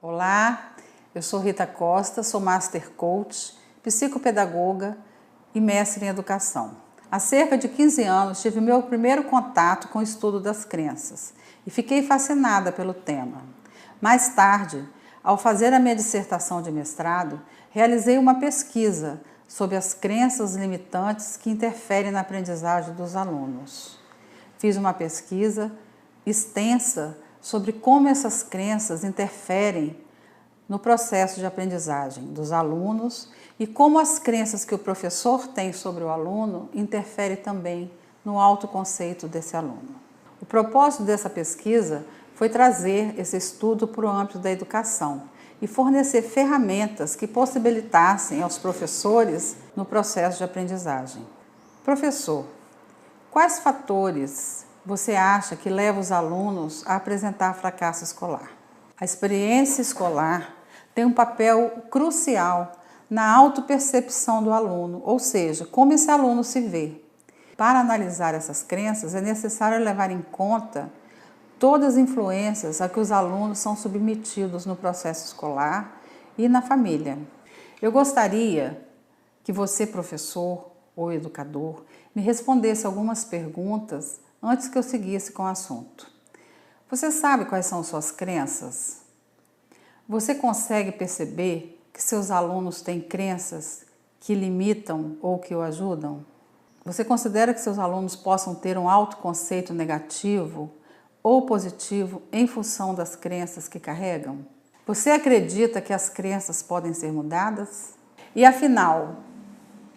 Olá, eu sou Rita Costa, sou Master Coach, psicopedagoga e mestre em educação. Há cerca de 15 anos tive meu primeiro contato com o estudo das crenças e fiquei fascinada pelo tema. Mais tarde, ao fazer a minha dissertação de mestrado, realizei uma pesquisa sobre as crenças limitantes que interferem na aprendizagem dos alunos. Fiz uma pesquisa extensa sobre como essas crenças interferem no processo de aprendizagem dos alunos e como as crenças que o professor tem sobre o aluno interferem também no autoconceito desse aluno. O propósito dessa pesquisa foi trazer esse estudo para o âmbito da educação e fornecer ferramentas que possibilitassem aos professores no processo de aprendizagem. Professor, quais fatores você acha que levam os alunos a apresentar fracasso escolar? A experiência escolar tem um papel crucial na autopercepção do aluno, ou seja, como esse aluno se vê. Para analisar essas crenças, é necessário levar em conta todas as influências a que os alunos são submetidos no processo escolar e na família. Eu gostaria que você, professor ou educador, me respondesse algumas perguntas antes que eu seguisse com o assunto. Você sabe quais são suas crenças? Você consegue perceber que seus alunos têm crenças que limitam ou que o ajudam? Você considera que seus alunos possam ter um autoconceito negativo ou positivo em função das crenças que carregam? Você acredita que as crenças podem ser mudadas? E afinal,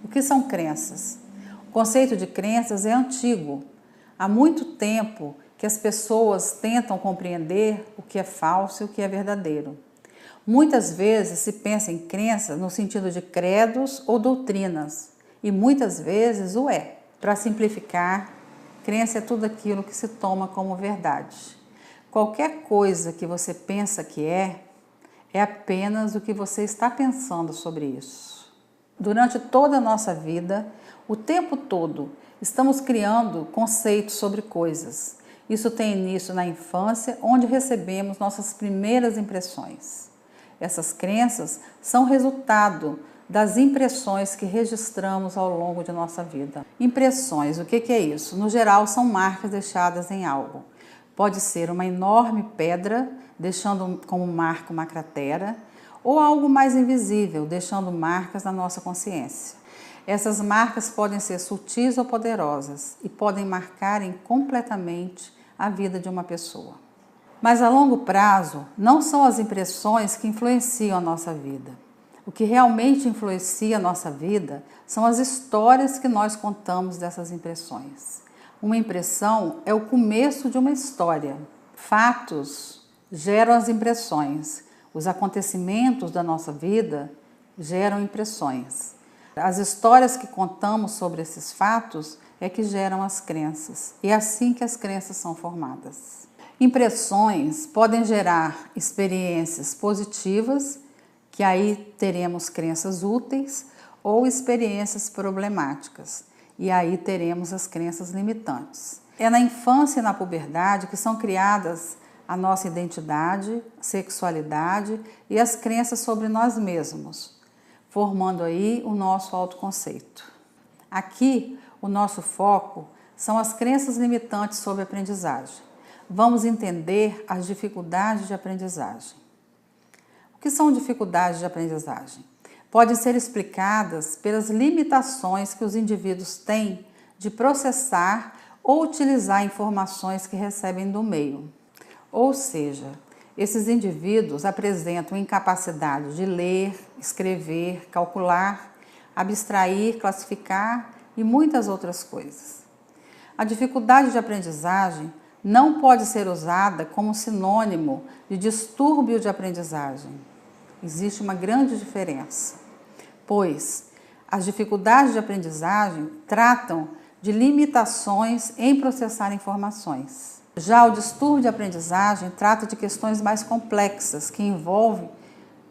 o que são crenças? O conceito de crenças é antigo. Há muito tempo que as pessoas tentam compreender o que é falso e o que é verdadeiro. Muitas vezes se pensa em crença no sentido de credos ou doutrinas, e muitas vezes o é. Para simplificar, crença é tudo aquilo que se toma como verdade. Qualquer coisa que você pensa que é apenas o que você está pensando sobre isso. Durante toda a nossa vida, o tempo todo, estamos criando conceitos sobre coisas. Isso tem início na infância, onde recebemos nossas primeiras impressões. Essas crenças são resultado das impressões que registramos ao longo de nossa vida. Impressões, o que é isso? No geral, são marcas deixadas em algo. Pode ser uma enorme pedra, deixando como marca uma cratera, ou algo mais invisível, deixando marcas na nossa consciência. Essas marcas podem ser sutis ou poderosas e podem marcar completamente a vida de uma pessoa. Mas a longo prazo, não são as impressões que influenciam a nossa vida. O que realmente influencia a nossa vida são as histórias que nós contamos dessas impressões. Uma impressão é o começo de uma história. Fatos geram as impressões. Os acontecimentos da nossa vida geram impressões. As histórias que contamos sobre esses fatos é que geram as crenças. E é assim que as crenças são formadas. Impressões podem gerar experiências positivas, que aí teremos crenças úteis, ou experiências problemáticas, e aí teremos as crenças limitantes. É na infância e na puberdade que são criadas a nossa identidade, sexualidade e as crenças sobre nós mesmos, formando aí o nosso autoconceito. Aqui, o nosso foco são as crenças limitantes sobre a aprendizagem. Vamos entender as dificuldades de aprendizagem. O que são dificuldades de aprendizagem? Podem ser explicadas pelas limitações que os indivíduos têm de processar ou utilizar informações que recebem do meio. Ou seja, esses indivíduos apresentam incapacidade de ler, escrever, calcular, abstrair, classificar e muitas outras coisas. A dificuldade de aprendizagem não pode ser usada como sinônimo de distúrbio de aprendizagem. Existe uma grande diferença, pois as dificuldades de aprendizagem tratam de limitações em processar informações. Já o distúrbio de aprendizagem trata de questões mais complexas, que envolvem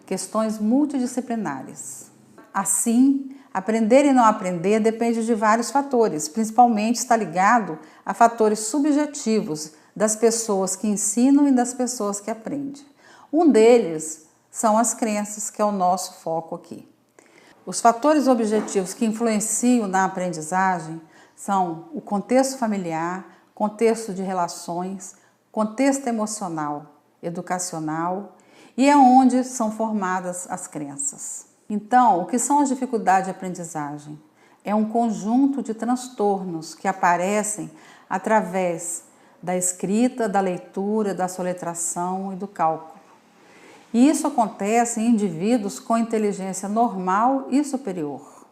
questões multidisciplinares. Assim, aprender e não aprender depende de vários fatores, principalmente está ligado a fatores subjetivos das pessoas que ensinam e das pessoas que aprendem. Um deles são as crenças, que é o nosso foco aqui. Os fatores objetivos que influenciam na aprendizagem são o contexto familiar, contexto de relações, contexto emocional, educacional, e é onde são formadas as crenças. Então, o que são as dificuldades de aprendizagem? É um conjunto de transtornos que aparecem através da escrita, da leitura, da soletração e do cálculo. E isso acontece em indivíduos com inteligência normal e superior.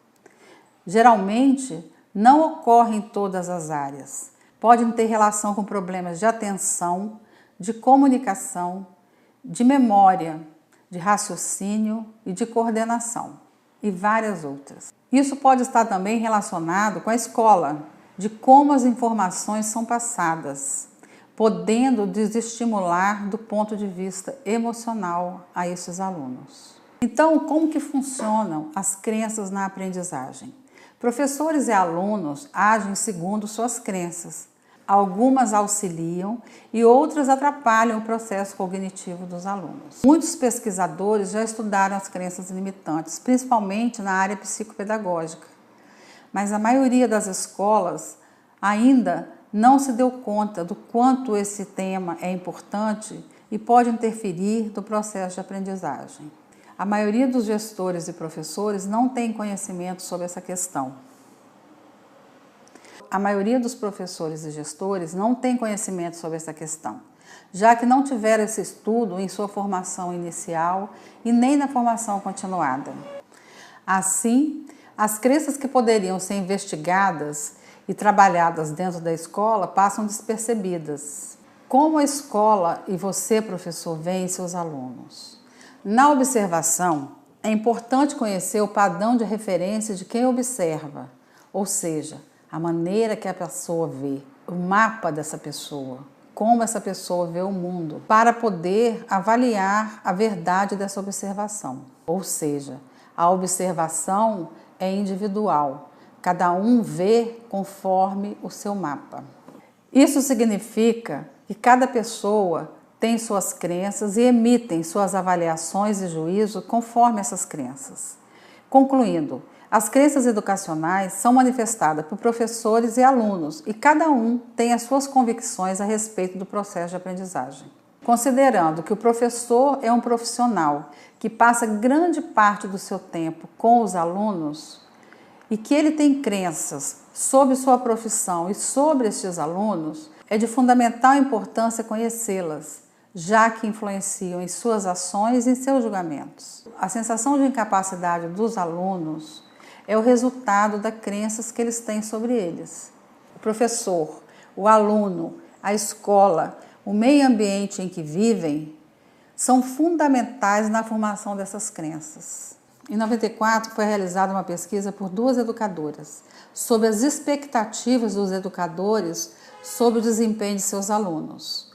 Geralmente, não ocorre em todas as áreas. Podem ter relação com problemas de atenção, de comunicação, de memória, de raciocínio e de coordenação, e várias outras. Isso pode estar também relacionado com a escola, de como as informações são passadas, podendo desestimular do ponto de vista emocional a esses alunos. Então, como que funcionam as crenças na aprendizagem? Professores e alunos agem segundo suas crenças. Algumas auxiliam e outras atrapalham o processo cognitivo dos alunos. Muitos pesquisadores já estudaram as crenças limitantes, principalmente na área psicopedagógica, mas a maioria das escolas ainda não se deu conta do quanto esse tema é importante e pode interferir no processo de aprendizagem. A maioria dos gestores e professores não tem conhecimento sobre essa questão. A maioria dos professores e gestores não tem conhecimento sobre essa questão, já que não tiveram esse estudo em sua formação inicial e nem na formação continuada. Assim, as crenças que poderiam ser investigadas e trabalhadas dentro da escola passam despercebidas. Como a escola e você, professor, veem seus alunos? Na observação, é importante conhecer o padrão de referência de quem observa, ou seja, a maneira que a pessoa vê, o mapa dessa pessoa, como essa pessoa vê o mundo, para poder avaliar a verdade dessa observação. Ou seja, a observação é individual, cada um vê conforme o seu mapa. Isso significa que cada pessoa tem suas crenças e emitem suas avaliações e juízos conforme essas crenças. Concluindo, as crenças educacionais são manifestadas por professores e alunos e cada um tem as suas convicções a respeito do processo de aprendizagem. Considerando que o professor é um profissional que passa grande parte do seu tempo com os alunos e que ele tem crenças sobre sua profissão e sobre estes alunos, é de fundamental importância conhecê-las, já que influenciam em suas ações e em seus julgamentos. A sensação de incapacidade dos alunos é o resultado das crenças que eles têm sobre eles. O professor, o aluno, a escola, o meio ambiente em que vivem são fundamentais na formação dessas crenças. Em 94 foi realizada uma pesquisa por 2 educadoras sobre as expectativas dos educadores sobre o desempenho de seus alunos.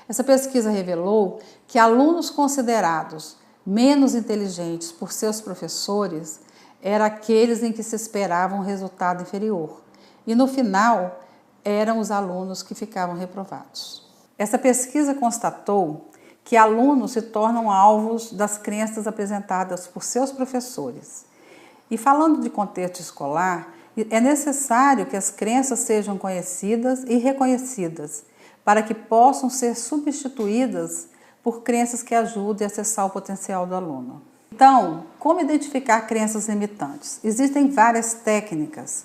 Essa pesquisa revelou que alunos considerados menos inteligentes por seus professores eram aqueles em que se esperava um resultado inferior e no final eram os alunos que ficavam reprovados. Essa pesquisa constatou que alunos se tornam alvos das crenças apresentadas por seus professores. E falando de contexto escolar, é necessário que as crenças sejam conhecidas e reconhecidas, para que possam ser substituídas por crenças que ajudem a acessar o potencial do aluno. Então, como identificar crenças limitantes? Existem várias técnicas.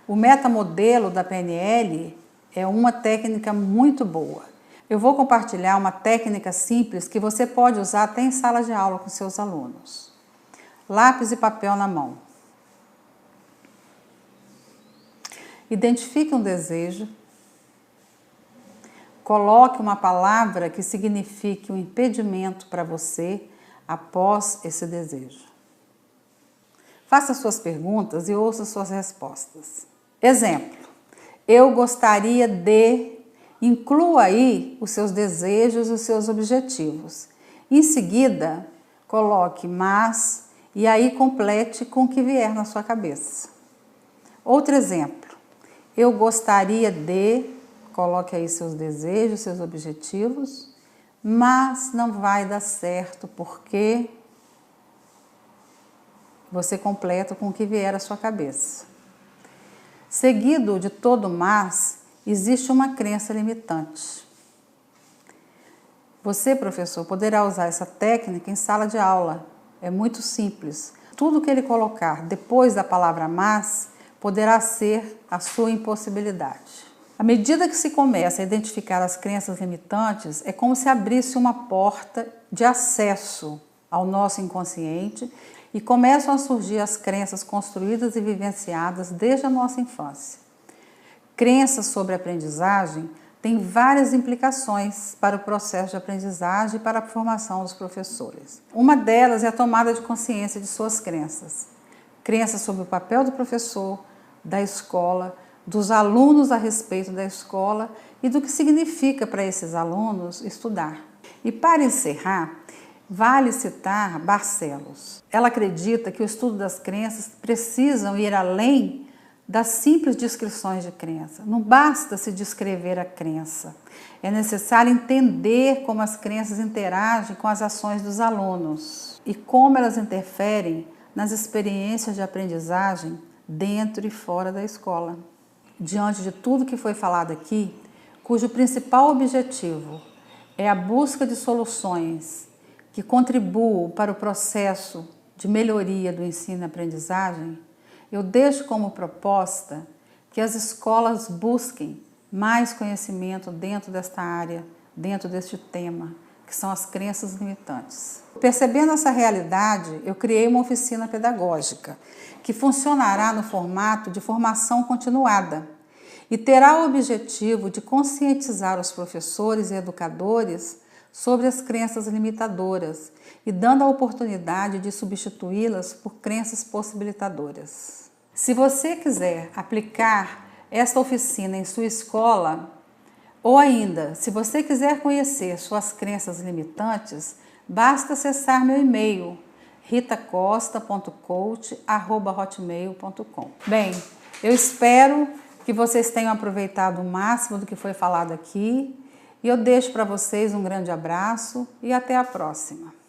O metamodelo da PNL é uma técnica muito boa. Eu vou compartilhar uma técnica simples que você pode usar até em sala de aula com seus alunos. Lápis e papel na mão. Identifique um desejo. Coloque uma palavra que signifique um impedimento para você após esse desejo. Faça suas perguntas e ouça suas respostas. Exemplo: eu gostaria de... Inclua aí os seus desejos e os seus objetivos. Em seguida, coloque mas e aí complete com o que vier na sua cabeça. Outro exemplo: eu gostaria de... Coloque aí seus desejos, seus objetivos, mas não vai dar certo porque você completa com o que vier à sua cabeça. Seguido de todo mas, existe uma crença limitante. Você, professor, poderá usar essa técnica em sala de aula. É muito simples. Tudo que ele colocar depois da palavra mas poderá ser a sua impossibilidade. À medida que se começa a identificar as crenças limitantes, é como se abrisse uma porta de acesso ao nosso inconsciente e começam a surgir as crenças construídas e vivenciadas desde a nossa infância. Crenças sobre aprendizagem têm várias implicações para o processo de aprendizagem e para a formação dos professores. Uma delas é a tomada de consciência de suas crenças. Crenças sobre o papel do professor, da escola, dos alunos a respeito da escola e do que significa para esses alunos estudar. E para encerrar, vale citar Barcelos. Ela acredita que o estudo das crenças precisam ir além das simples descrições de crença. Não basta se descrever a crença. É necessário entender como as crenças interagem com as ações dos alunos e como elas interferem nas experiências de aprendizagem dentro e fora da escola. Diante de tudo que foi falado aqui, cujo principal objetivo é a busca de soluções que contribuam para o processo de melhoria do ensino e aprendizagem, eu deixo como proposta que as escolas busquem mais conhecimento dentro desta área, dentro deste tema, que são as crenças limitantes. Percebendo essa realidade, eu criei uma oficina pedagógica, que funcionará no formato de formação continuada e terá o objetivo de conscientizar os professores e educadores sobre as crenças limitadoras e dando a oportunidade de substituí-las por crenças possibilitadoras. Se você quiser aplicar esta oficina em sua escola, ou ainda, se você quiser conhecer suas crenças limitantes, basta acessar meu e-mail ritacosta.coach@hotmail.com. Bem, eu espero que vocês tenham aproveitado o máximo do que foi falado aqui e eu deixo para vocês um grande abraço e até a próxima.